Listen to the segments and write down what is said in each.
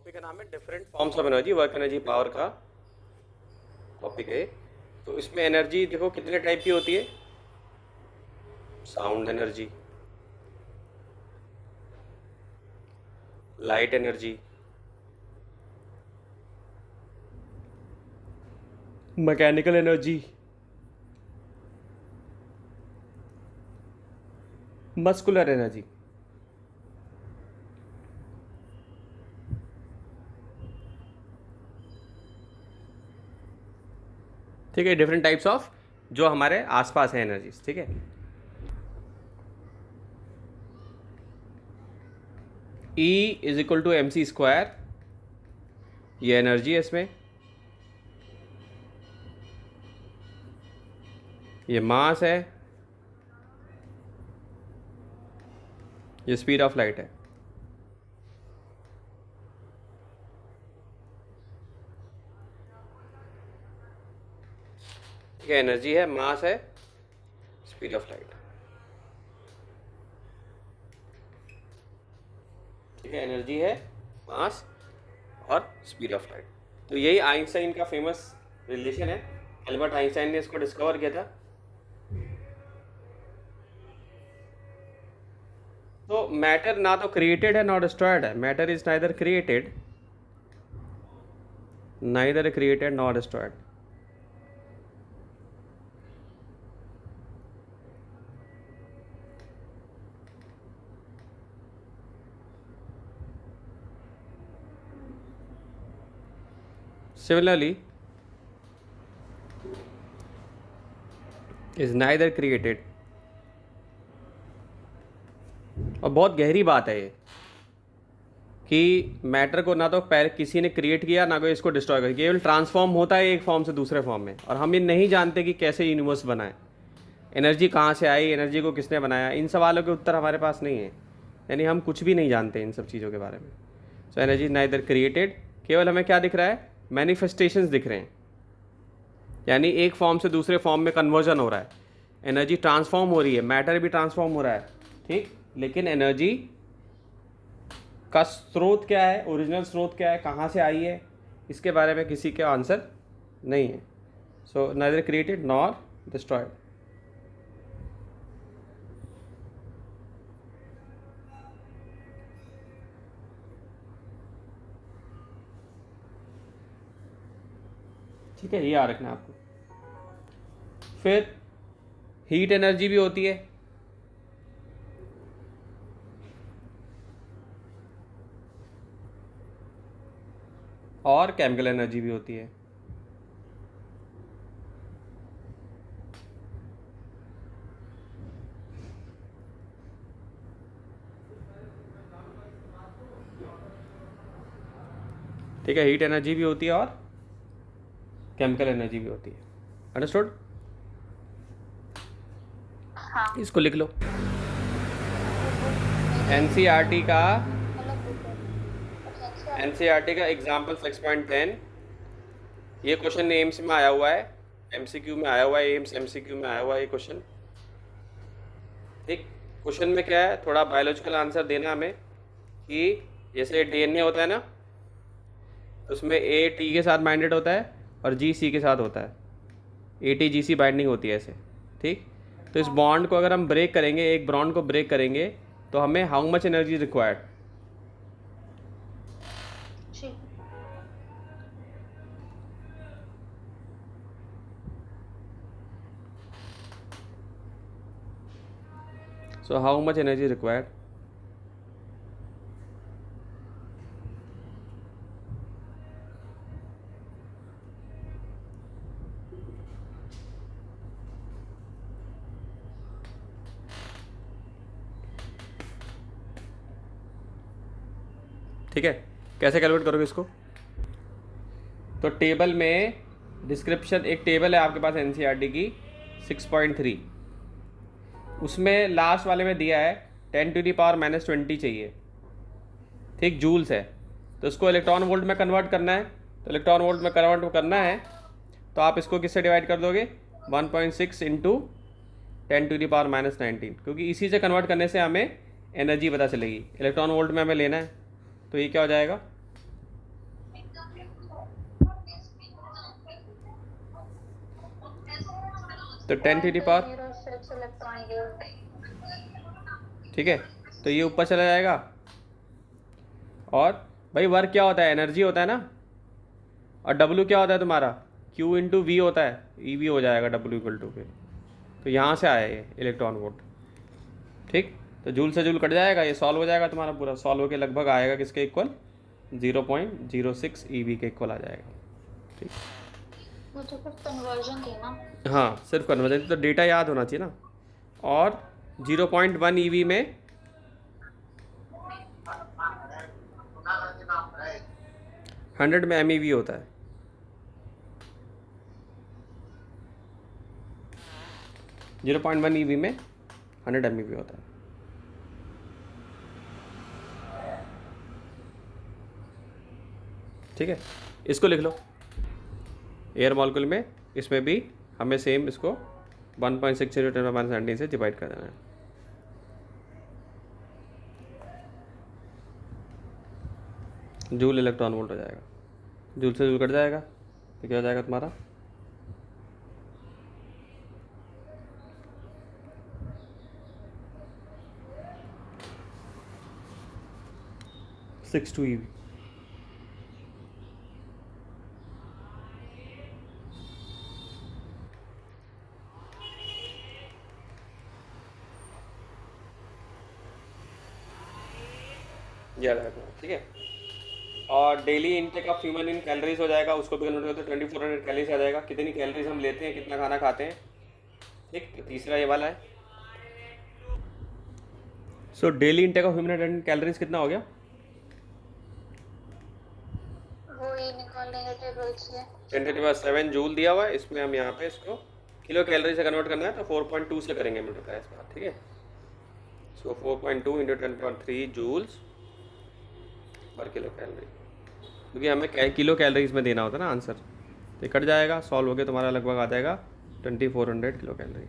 Topic का नाम है different forms of energy, work energy power का टॉपिक है। तो इसमें एनर्जी देखो कितने टाइप की होती है। Sound energy, light energy, mechanical energy, muscular energy. ठीक है, डिफरेंट टाइप्स ऑफ जो हमारे आसपास है एनर्जीज। ठीक है, E is equal to M C square, ये एनर्जी है इसमें, ये मास है, ये स्पीड ऑफ लाइट है। ठीक है, एनर्जी है, मास है, स्पीड ऑफ लाइट। ठीक है, एनर्जी है, मास और स्पीड ऑफ लाइट। तो यही आइंस्टाइन का फेमस रिलेशन है। एल्बर्ट आइंस्टाइन ने इसको डिस्कवर किया था। तो मैटर ना तो क्रिएटेड है ना डिस्ट्रॉयड है। Matter is neither created not destroyed. Similarly, is neither created। और बहुत गहरी बात है ये कि मैटर को ना तो किसी ने क्रिएट किया ना कोई इसको डिस्ट्रॉय कर, केवल ट्रांसफॉर्म होता है एक फॉर्म से दूसरे फॉर्म में। और हम ये नहीं जानते कि कैसे यूनिवर्स बना है, एनर्जी कहाँ से आई, एनर्जी को किसने बनाया। इन सवालों के उत्तर हमारे पास नहीं है, यानी हम कुछ भी नहीं जानते इन सब चीज़ों के बारे में। सो एनर्जी नाइदर क्रिएटेड, केवल हमें क्या दिख रहा है, मैनिफेस्टेशंस दिख रहे हैं, यानी एक फॉर्म से दूसरे फॉर्म में कन्वर्जन हो रहा है। एनर्जी ट्रांसफॉर्म हो रही है, मैटर भी ट्रांसफॉर्म हो रहा है। ठीक, लेकिन एनर्जी का स्रोत क्या है, ओरिजिनल स्रोत क्या है, कहाँ से आई है, इसके बारे में किसी का आंसर नहीं है। So neither created nor destroyed. ठीक है, ये याद रखना आपको। फिर हीट एनर्जी भी होती है, और केमिकल एनर्जी भी होती है। ठीक है, हीट एनर्जी भी होती है और केमिकल एनर्जी भी होती है। अंडरस्टूड? हाँ। इसको लिख लो। एनसीईआरटी का एग्जाम्पल 6.10, ये क्वेश्चन एम्स में आया हुआ है, एमसीक्यू में आया हुआ है, एम्स एमसीक्यू में आया हुआ है ये क्वेश्चन। ठीक, क्वेश्चन में क्या है, थोड़ा बायोलॉजिकल आंसर देना हमें कि जैसे डीएनए होता है ना, उसमें ए टी के साथ बाइंडेड होता है और जी सी के साथ होता है, A T G C binding होती है ऐसे। ठीक, तो इस बॉन्ड को अगर हम ब्रेक करेंगे, एक बॉन्ड को ब्रेक करेंगे, तो हमें how much energy required. So how much energy required. ठीक है, कैसे कैलकुलेट करोगे इसको? तो टेबल में डिस्क्रिप्शन, एक टेबल है आपके पास एनसीईआरटी की 6.3, उसमें लास्ट वाले में दिया है 10⁻⁻20 चाहिए। ठीक, जूल्स है, तो उसको इलेक्ट्रॉन वोल्ट में कन्वर्ट करना है। तो इलेक्ट्रॉन वोल्ट में कन्वर्ट करना है तो आप इसको किससे डिवाइड कर दोगे, 1.6 इंटू 10⁻⁻19, क्योंकि इसी से कन्वर्ट करने से हमें एनर्जी पता चलेगी। इलेक्ट्रॉन वोल्ट में हमें लेना है, तो ये क्या हो जाएगा, तो 10 to the power, electron volt. ठीक है। तो ये ऊपर चला जाएगा। और भाई वर्क क्या होता है, एनर्जी होता है ना। और डब्ल्यू क्या होता है तुम्हारा, क्यू इंटू वी होता है, ई वी हो जाएगा डब्ल्यू इक्वल टू पे। तो यहाँ से आया ये इलेक्ट्रॉन वोल्ट, ठीक। तो जूल से जूल कट जाएगा, ये सॉल्व हो जाएगा तुम्हारा पूरा, सॉल्व होकर लगभग आएगा किसके इक्वल, 0.06 ईवी के इक्वल आ जाएगा, ठीक। वो तो कुछ कन्वर्जन थी ना। हाँ सिर्फ कन्वर्जन, तो डेटा याद होना चाहिए ना। और 0.1 ईवी में 100 में एम होता है। 0.1 ईवी में 100 एम होता है, ठीक है। इसको लिख लो, एयर मॉलिक्यूल में, इसमें भी हमें सेम इसको 1.60 × 10⁻17 से डिवाइड कर देना है। जूल इलेक्ट्रॉन वोल्ट हो जाएगा, जूल से जूल कट जाएगा, तो क्या हो जाएगा तुम्हारा 62 ईवी। याद रखना, ठीक है। और daily intake of human in calories हो जाएगा, उसको भी कन्वर्ट करते हैं, 2400 कैलोरीज आ जाएगा, कितनी कैलोरीज हम लेते हैं, कितना खाना खाते हैं, ठीक। तो तीसरा ये वाला है। So daily intake of human calories कितना हो गया, वो ही निकालेंगे टेबल से। 10⁻7 जूल दिया हुआ है, इसमें हम यहाँ पे इसको किलो कैलोरी से कन्वर्ट करना है, तो 4.2 से करेंगे मल्टीप्लाई इस बार, ठीक है। सो 4.2 × 10⁻3 जूल्स पर किलो कैलोरी, क्योंकि हमें किलो कैलोरीज में देना होता है ना आंसर। तो कट जाएगा, सॉल्व हो गया, तुम्हारा लगभग आ जाएगा 2400 किलो कैलोरी।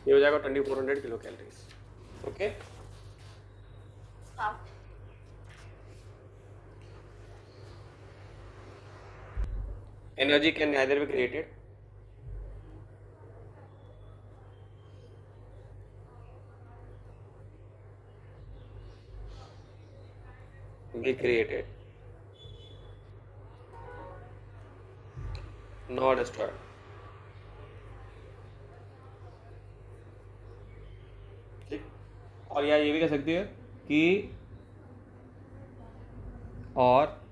ये हो जाएगा 2400 किलो कैलोरीज, ओके। हाँ। Energy can neither be created be created nor destroyed, ठीक। और या ये भी कह सकती है कि और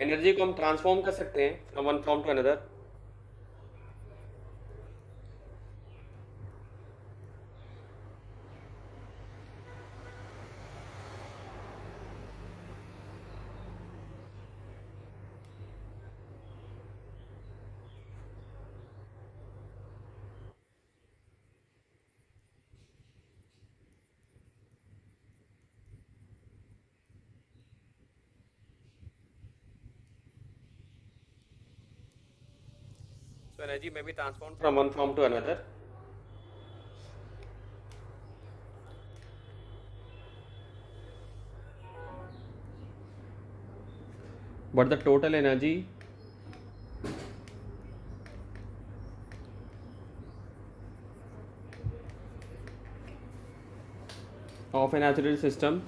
एनर्जी को हम ट्रांसफॉर्म कर सकते हैं from one form to another. So energy may be transformed from one form to another. But the total energy of a natural system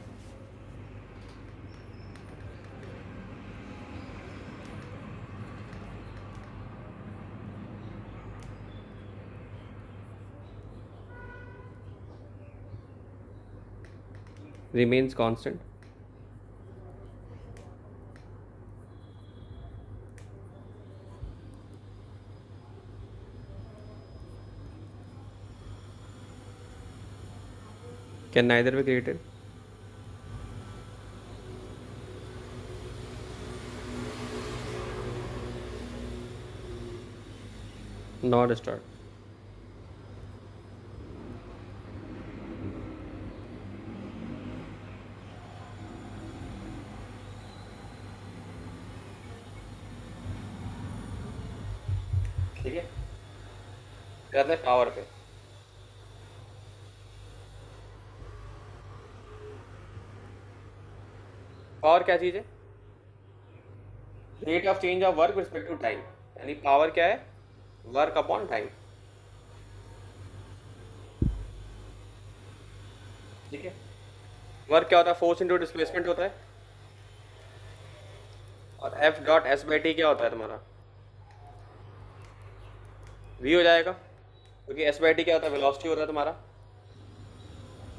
remains constant. Can neither be created nor destroyed. ठीक है, करते हैं power पे। Power क्या चीज़ है? Rate of change of work respect to time, यानी power क्या है? Work upon time. ठीक है, वर्क क्या होता है? फोर्स इंटू डिस्प्लेसमेंट होता है। और F dot S by T क्या होता है तुम्हारा? वी हो जाएगा, क्योंकि एस बाई टी क्या होता है? वेलोसिटी होता है तुम्हारा,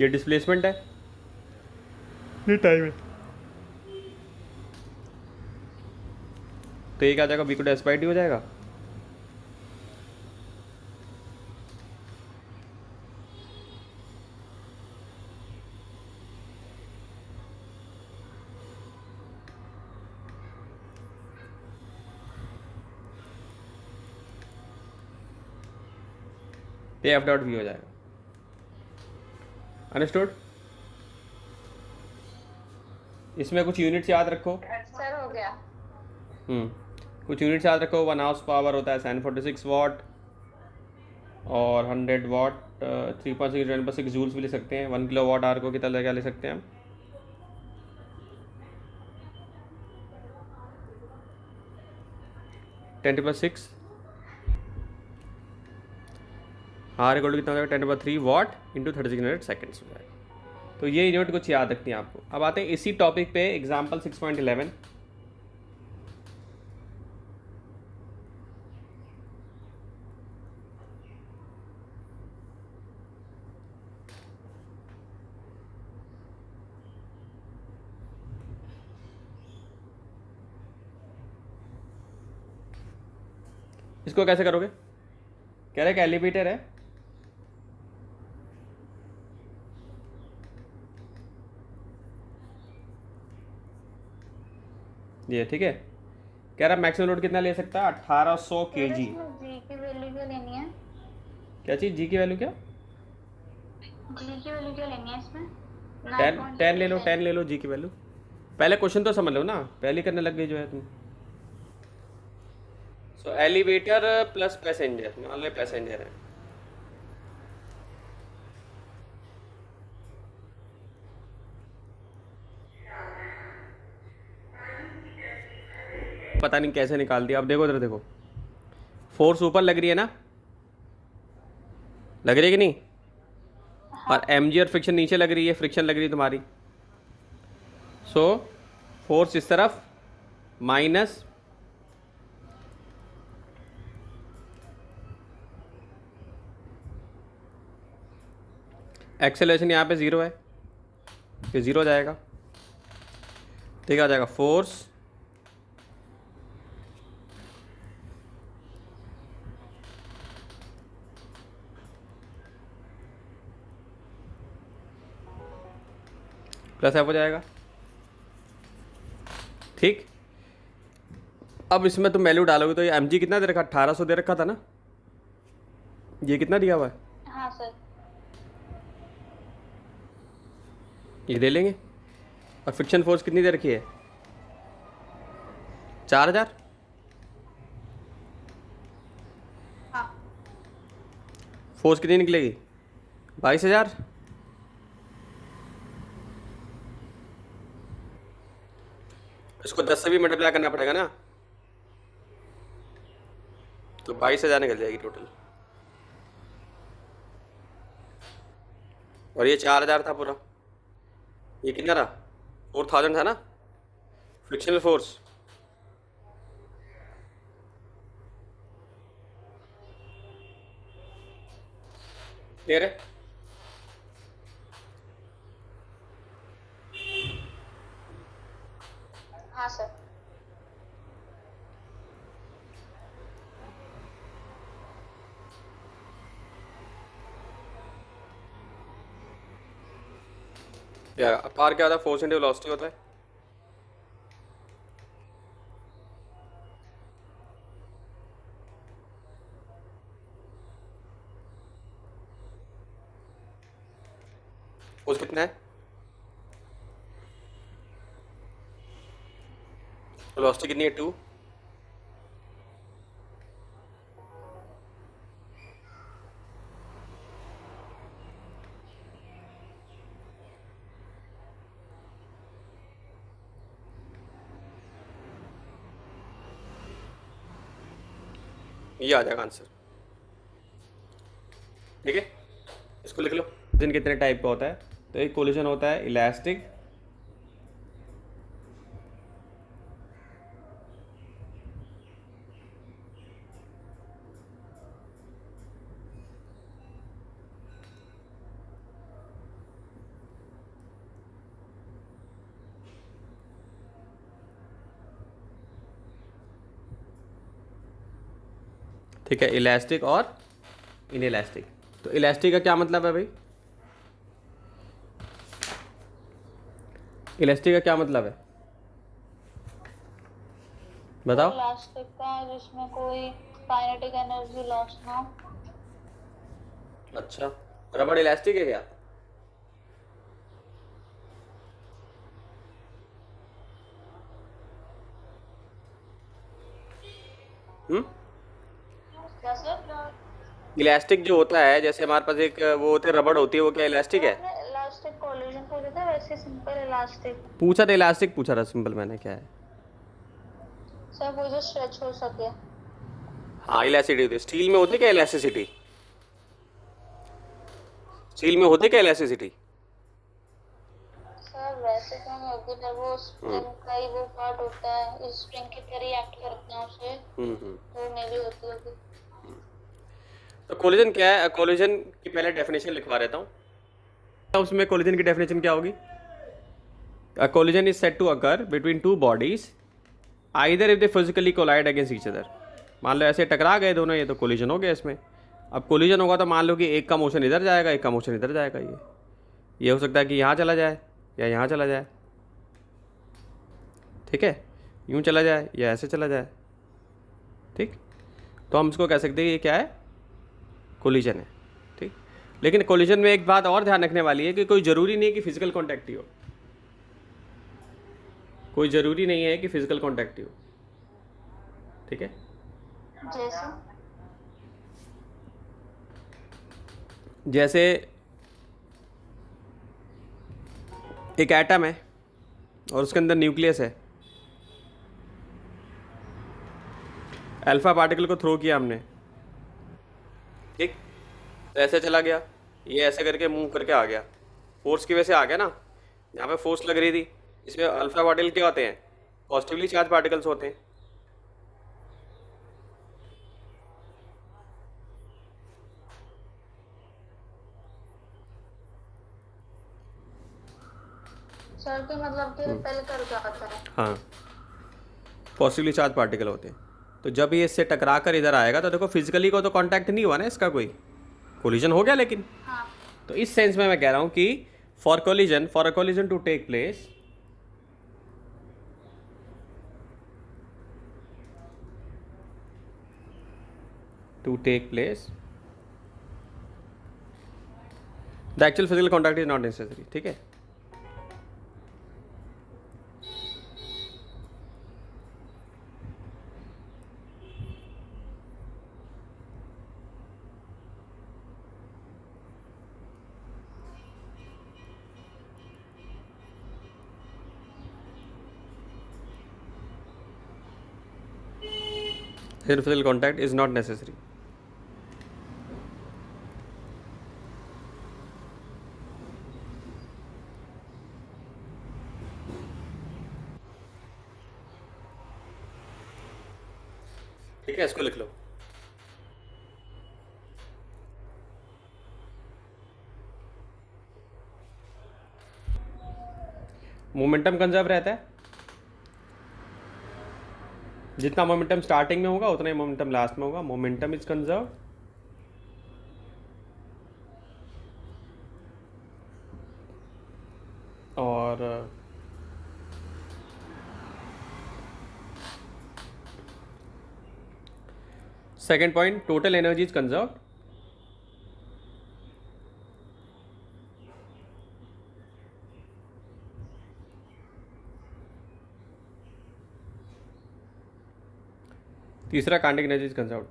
ये डिस्प्लेसमेंट है, ये टाइम है। तो ये क्या आ जाएगा? वी को एस बाई टी हो जाएगा। ये एफ डॉट वी हो जाएगा। अंडरस्टूड? इसमें कुछ यूनिट्स याद रखो। सर हो गया। कुछ यूनिट्स याद रखो। 1 हाउस पावर होता है 746 वाट, और 100 वाट 3.6 जूल्स भी ले सकते हैं। 1 किलो वाट आर को कितना क्या ले सकते हैं हम? 10⁻6 आर इक्वल टू कितना हो जाएगा? 10⁻3 वाट इंटू 3600 सेकेंड्स हो जाएगा। तो ये यूनिट कुछ याद रखनी है आपको। अब आते हैं इसी टॉपिक पे एग्जाम्पल 6.11। इसको कैसे करोगे? कह रहे कि एलिवेटर है, ये ठीक है। कह रहा मैक्सिमम लोड कितना ले सकता है? 1800 सर केजी। इसमें जी की वैल्यू क्या लेनी है? क्या चीज़? जी की वैल्यू क्या? जी की वैल्यू क्या लेनी है इसमें? 10 ले लो, 10 9.87। ले लो जी की वैल्यू। पहले क्वेश्चन तो समझ लो ना, पहले करने लग गई जो है तुम। सो एलिवेटर प्लस पैसेंजर, मान लो पैसेंजर है, पता नहीं कैसे निकाल दिया। अब देखो इधर देखो, फोर्स ऊपर लग रही है ना, लग रही है कि नहीं? और एम जी और फ्रिक्शन नीचे लग रही है, फ्रिक्शन लग रही है तुम्हारी। सो फोर्स इस तरफ माइनस एक्सेलरेशन यहाँ पे ज़ीरो है, ये ज़ीरो हो जाएगा। ठीक आ जाएगा फोर्स प्लस एफ हो जाएगा। ठीक, अब इसमें तुम वैल्यू डालोगे तो ये एम जी कितना दे रखा? 1800 दे रखा था ना, ये कितना दिया हुआ है? हाँ सर। ये ले लेंगे। और फ्रिक्शन फोर्स कितनी दे रखी है? 4000। हाँ फोर्स कितनी निकलेगी? 22000। इसको 10 से भी मल्टीप्लाई करना पड़ेगा ना, तो 22000 निकल जाएगी टोटल। और ये 4000 था पूरा, ये कितना रहा? 4000 था ना फ्रिक्शनल फोर्स। क्लियर है? हाँ सर। या पार क्या होता है? फोर्स इंटू वेलोसिटी होता है। फोर्स कितना है? वेलोसिटी कितनी है? 2। ये आ जाएगा आंसर। ठीक है, इसको लिख लो। जिन कितने टाइप का होता है, तो एक कोलिजन होता है इलास्टिक, ठीक है, इलास्टिक और इनइलास्टिक। तो इलास्टिक का क्या मतलब है भाई? इलास्टिक का क्या मतलब है, बताओ। इलास्टिक का जिसमें कोई काइनेटिक एनर्जी लॉस ना हो। अच्छा, रबड़ इलास्टिक है क्या? हम्म। क्या सर? इलास्टिक जो होता है, जैसे हमारे पास एक वो होते हैं रबड़ होती है, वो क्या इलास्टिक सर है? आपने इलास्टिक कोलिजन पूछा था, वैसे सिंपल इलास्टिक। पूछा था इलास्टिक, पूछा था सिंपल मैंने, क्या है? सर वो जो स्ट्रेच हो सके। हाँ, इलास्टिसिटी होती है। स्टील में होती है क्या इलास्टिसिटी? स्टील में होती है क्या इलास्टिसिटी? सर वैसे तो नहीं होती, पर वो हम्म स्प्रिंग का ही वो पार्ट होता है, इस स्प्रिंग की तरह एक्ट करते हैं उसे, हम्म। तो मे भी होती होगी। तो कोलिजन क्या है? कोलिजन की पहले डेफिनेशन लिखवा देता हूँ। उसमें कोलिजन की डेफिनेशन क्या होगी? A collision is said to occur between two bodies either if they physically collide against each other। मान लो ऐसे टकरा गए दोनों, ये तो कोलिजन हो गया इसमें। अब कोलिजन होगा तो मान लो कि एक का मोशन इधर जाएगा, एक का मोशन इधर जाएगा। ये हो सकता है कि यहाँ चला जाए या यहाँ चला जाए। ठीक है, यूँ चला जाए या ऐसे चला जाए। ठीक, तो हम इसको कह सकते हैं ये क्या है? कोलिजन है। ठीक, लेकिन कोलिजन में एक बात और ध्यान रखने वाली है कि कोई ज़रूरी नहीं है कि फिजिकल कॉन्टैक्ट ही हो। कोई ज़रूरी नहीं है कि फिजिकल कॉन्टैक्ट ही हो। ठीक है, जैसे जैसे एक एटम है और उसके अंदर न्यूक्लियस है। अल्फा पार्टिकल को थ्रो किया हमने, ठीक, तो ऐसे चला गया, ये ऐसे करके मूव करके आ गया। फोर्स की वजह से आ गया ना। यहाँ पे फोर्स लग रही थी। इसमें अल्फा पार्टिकल क्या होते हैं? पॉजिटिवली चार्ज पार्टिकल्स होते हैं। सर के मतलब कि रिपेल कर क्या होता है? हाँ, पॉजिटिवली चार्ज पार्टिकल होते हैं। तो जब ये इससे टकरा कर इधर आएगा तो देखो फिजिकली को तो कांटेक्ट नहीं हुआ ना इसका, कोई कोलिजन हो गया लेकिन। हाँ। तो इस सेंस में मैं कह रहा हूँ कि for a collision to take place, the actual physical contact is not necessary. ठीक है, physical contact is not necessary। ठीक है, इसको लिख लो। मोमेंटम कंजर्व रहता है। जितना मोमेंटम स्टार्टिंग में होगा उतना ही मोमेंटम लास्ट में होगा। Momentum is conserve. और second point, total energy is conserve. तीसरा, काइनेटिक एनर्जी इज कंजर्व।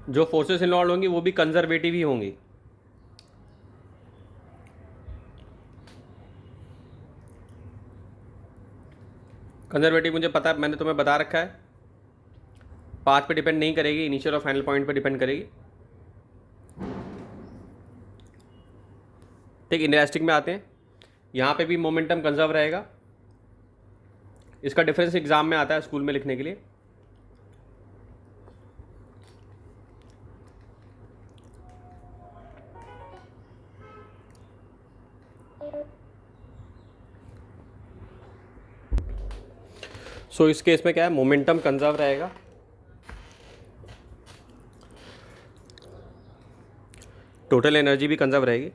जो फोर्सेस इन्वॉल्व होंगी वो भी कंजर्वेटिव ही होंगी। कंजर्वेटिव मुझे पता है, मैंने तुम्हें बता रखा है, पाथ पे डिपेंड नहीं करेगी, इनिशियल और फाइनल पॉइंट पे डिपेंड करेगी। ठीक, इनइलास्टिक में आते हैं। यहाँ पे भी मोमेंटम कंजर्व रहेगा। इसका डिफरेंस एग्जाम में आता है स्कूल में लिखने के लिए। सो इस केस में क्या है, मोमेंटम कंजर्व रहेगा, टोटल एनर्जी भी कंजर्व रहेगी।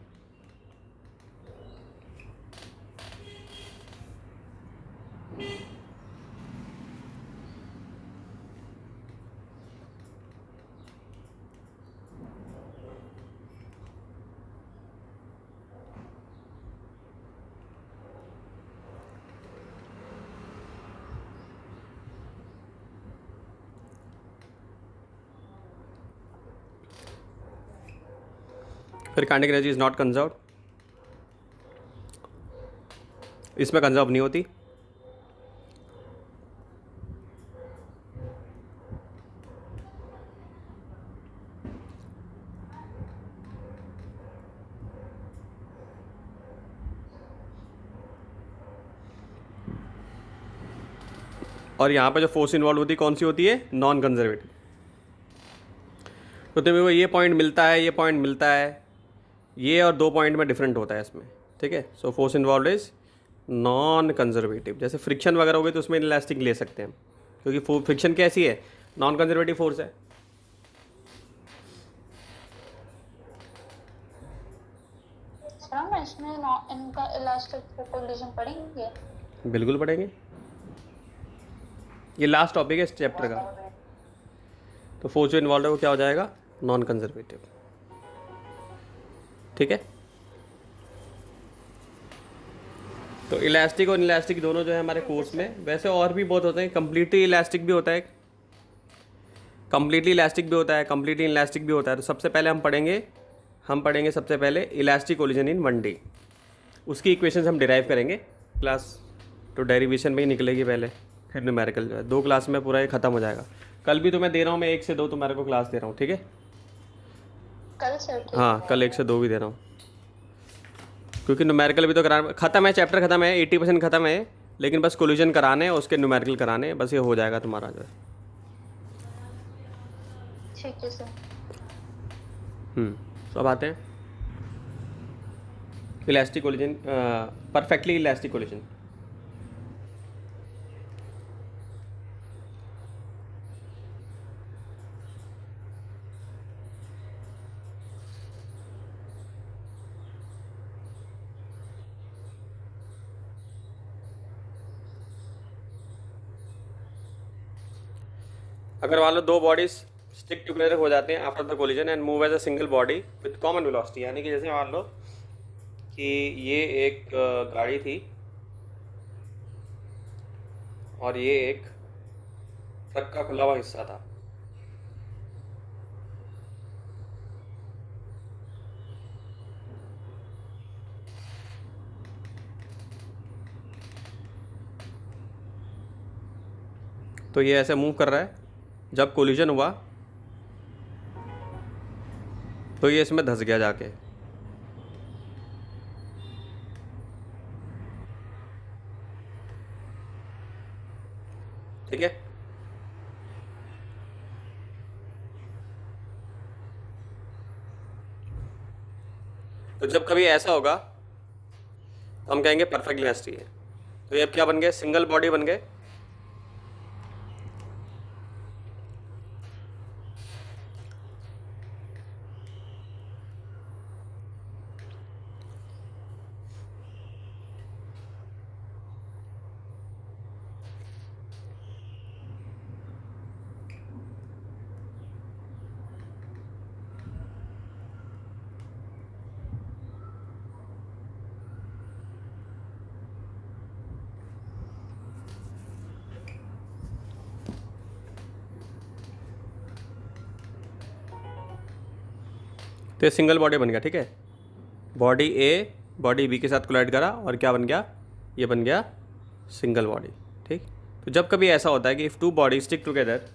फिर kinetic energy is not conserve, इसमें कंजर्व नहीं होती। और यहाँ पे जो फोर्स इन्वॉल्व होती है कौन सी होती है, नॉन कंजर्वेटिव। तो तुम्हें वो ये पॉइंट मिलता है, ये पॉइंट मिलता है, ये और 2 पॉइंट में डिफरेंट होता है इसमें। ठीक है, so force involve is non conservative. जैसे फ्रिक्शन वगैरह हो गई तो उसमें इलास्टिक ले सकते हैं हम, क्योंकि फ्रिक्शन कैसी है, नॉन कंजर्वेटिव फोर्स है। सर मैं इसमें इनका इलास्टिक कोलिजन पढ़ेंगे? बिल्कुल पढ़ेंगे, ये लास्ट टॉपिक है इस चैप्टर का। तो फोर्स जो इन्वॉल्व है वो क्या हो जाएगा, नॉन कंजर्वेटिव। ठीक है, तो इलास्टिक और इलास्टिक दोनों जो है हमारे कोर्स में, वैसे और भी बहुत होते हैं। कम्प्लीटली इलास्टिक भी होता है, कम्प्लीटली इलास्टिक भी होता है, कम्प्लीटली इलास्टिक भी होता है। तो सबसे पहले हम पढ़ेंगे सबसे पहले इलास्टिक कोलिजन इन 1D। उसकी इक्वेशंस हम डिराइव करेंगे क्लास, तो डेरिवेशन में ही निकलेगी पहले, फिर न्यूमेरिकल जो है 2 क्लास में पूरा ये खत्म हो जाएगा। कल भी तुम्हें दे रहा हूँ मैं 1 से 2 तुम्हारे को क्लास दे रहा हूँ। ठीक है, कल सर? ठीक हाँ है। कल 1 से 2 भी दे रहा हूँ, क्योंकि न्यूमेरिकल भी तो कराना खत्म है, चैप्टर खत्म है, 80% खत्म है, लेकिन बस कोलिजन कराने हैं, उसके न्यूमेरिकल कराने हैं, बस ये हो जाएगा तुम्हारा जो है। ठीक है सर। तो अब आते हैं elastic collision, perfectly elastic collision. अगर मान लो 2 बॉडीज स्टिक टुगेदर हो जाते हैं after the collision and move as a single body with common velocity, यानी कि जैसे मान लो कि ये एक गाड़ी थी और ये एक ट्रक का खुला हुआ हिस्सा था। तो ये ऐसे मूव कर रहा है, जब कोलिजन हुआ तो ये इसमें धंस गया जाके। ठीक है, तो जब कभी ऐसा होगा तो हम कहेंगे परफेक्ट इलास्टिक है। तो ये अब क्या बन गए, सिंगल बॉडी बन गए। तो ये सिंगल बॉडी बन गया, ठीक है। बॉडी ए बॉडी बी के साथ कोलाइड करा और क्या बन गया, ये बन गया सिंगल बॉडी, ठीक। तो जब कभी ऐसा होता है कि if two body stick together,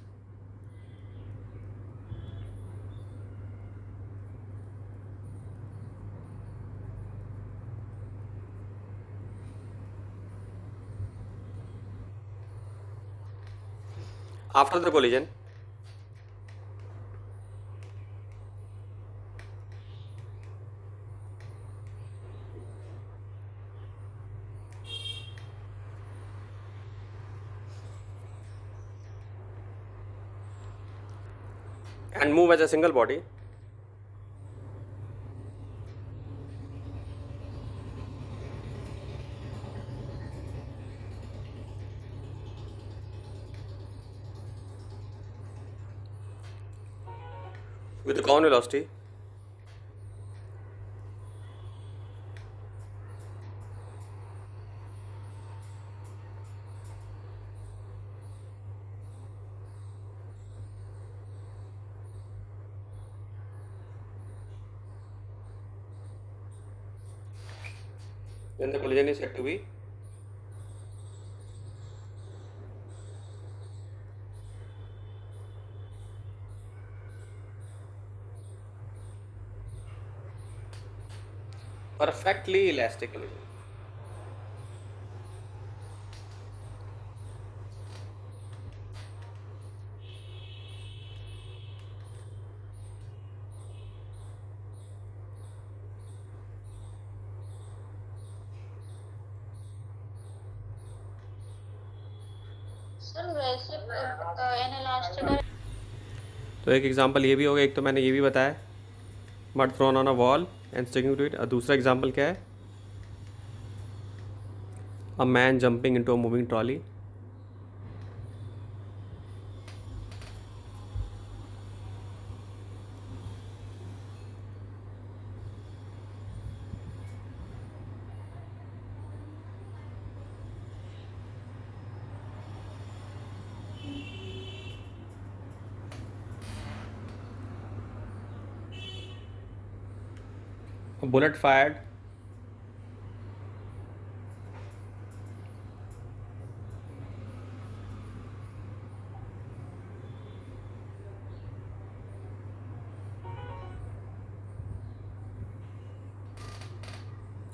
after the collision, and move as a single body, with the common velocity, then the collision is said to be perfectly elastic collision. Sir वैसे inelastic तो एक एग्जांपल ये भी होगा, एक तो मैंने ये भी बताया, mud thrown on a wall and sticking to it. और दूसरा एग्जांपल क्या है, a man jumping into a moving trolley.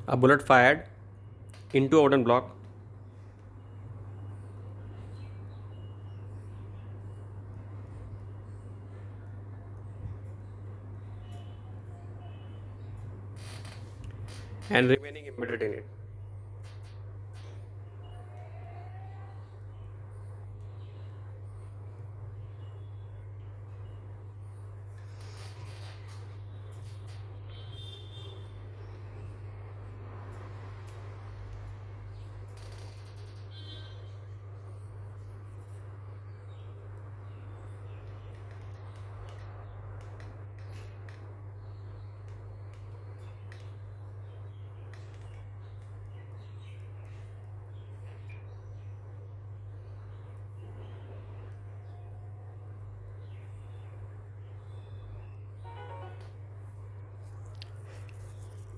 A bullet fired into a wooden block and remaining embedded in it.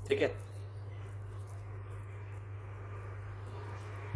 ठीक है।